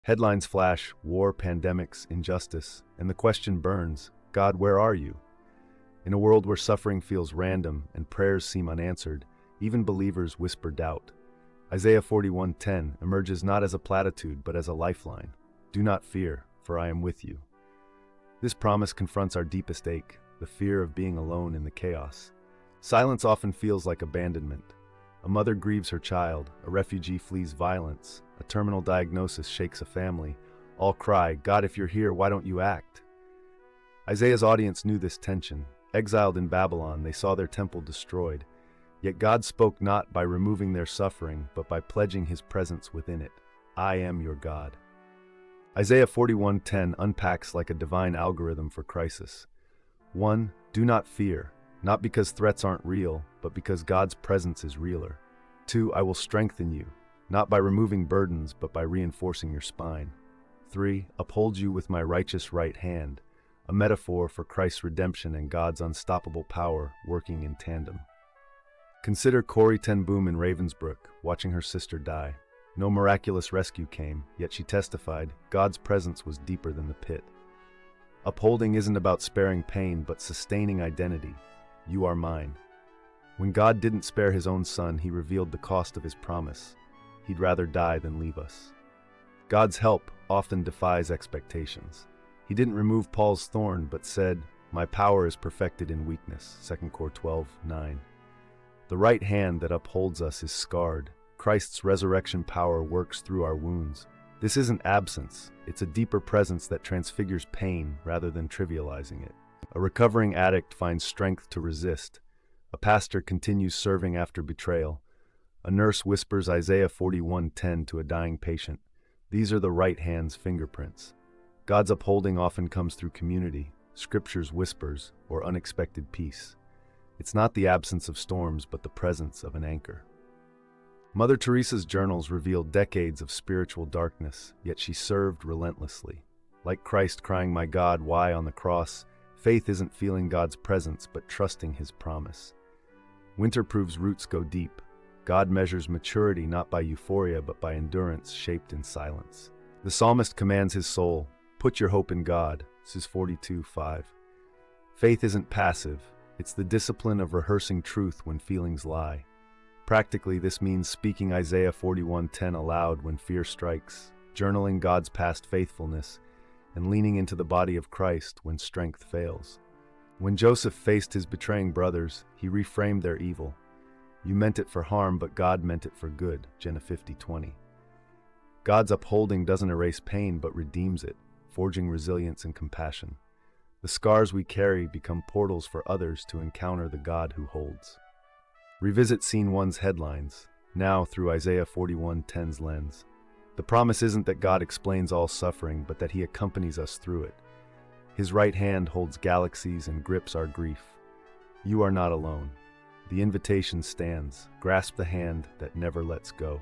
Headlines flash: war, pandemics, injustice, and the question burns: God, where are you? In a world where suffering feels random and prayers seem unanswered, even believers whisper doubt. Isaiah 41:10 emerges not as a platitude but as a lifeline. Do not fear, for I am with you. This promise confronts our deepest ache, the fear of being alone in the chaos. Silence often feels like abandonment. A mother grieves her child, a refugee flees violence, a terminal diagnosis shakes a family. All cry, God, if you're here, why don't you act? Isaiah's audience knew this tension. Exiled in Babylon, they saw their temple destroyed. Yet God spoke not by removing their suffering, but by pledging his presence within it. I am your God. Isaiah 41:10 unpacks like a divine algorithm for crisis. 1. Do not fear, not because threats aren't real, but because God's presence is realer. 2. I will strengthen you, not by removing burdens, but by reinforcing your spine. 3. Uphold you with my righteous right hand, a metaphor for Christ's redemption and God's unstoppable power working in tandem. Consider Corrie ten Boom in Ravensbrück, watching her sister die. No miraculous rescue came, yet she testified God's presence was deeper than the pit. Upholding isn't about sparing pain, but sustaining identity. You are mine. When God didn't spare his own son, he revealed the cost of his promise. He'd rather die than leave us. God's help often defies expectations. He didn't remove Paul's thorn, but said, my power is perfected in weakness, 2 Cor 12:9. The right hand that upholds us is scarred. Christ's resurrection power works through our wounds. This isn't absence, it's a deeper presence that transfigures pain rather than trivializing it. A recovering addict finds strength to resist. A pastor continues serving after betrayal. A nurse whispers Isaiah 41:10 to a dying patient. These are the right hand's fingerprints. God's upholding often comes through community, Scripture's whispers, or unexpected peace. It's not the absence of storms, but the presence of an anchor. Mother Teresa's journals reveal decades of spiritual darkness, yet she served relentlessly. Like Christ crying, my God, why on the cross, faith isn't feeling God's presence, but trusting his promise. Winterproof's roots go deep. God measures maturity not by euphoria, but by endurance shaped in silence. The psalmist commands his soul, put your hope in God, Psalm 42:5. Faith isn't passive, it's the discipline of rehearsing truth when feelings lie. Practically, this means speaking Isaiah 41:10 aloud when fear strikes, journaling God's past faithfulness, and leaning into the body of Christ when strength fails. When Joseph faced his betraying brothers, he reframed their evil. You meant it for harm, but God meant it for good, Genesis 50:20. God's upholding doesn't erase pain, but redeems it, forging resilience and compassion. The scars we carry become portals for others to encounter the God who holds. Revisit Scene 1's headlines, now through Isaiah 41:10's lens. The promise isn't that God explains all suffering, but that he accompanies us through it. His right hand holds galaxies and grips our grief. You are not alone. The invitation stands. Grasp the hand that never lets go.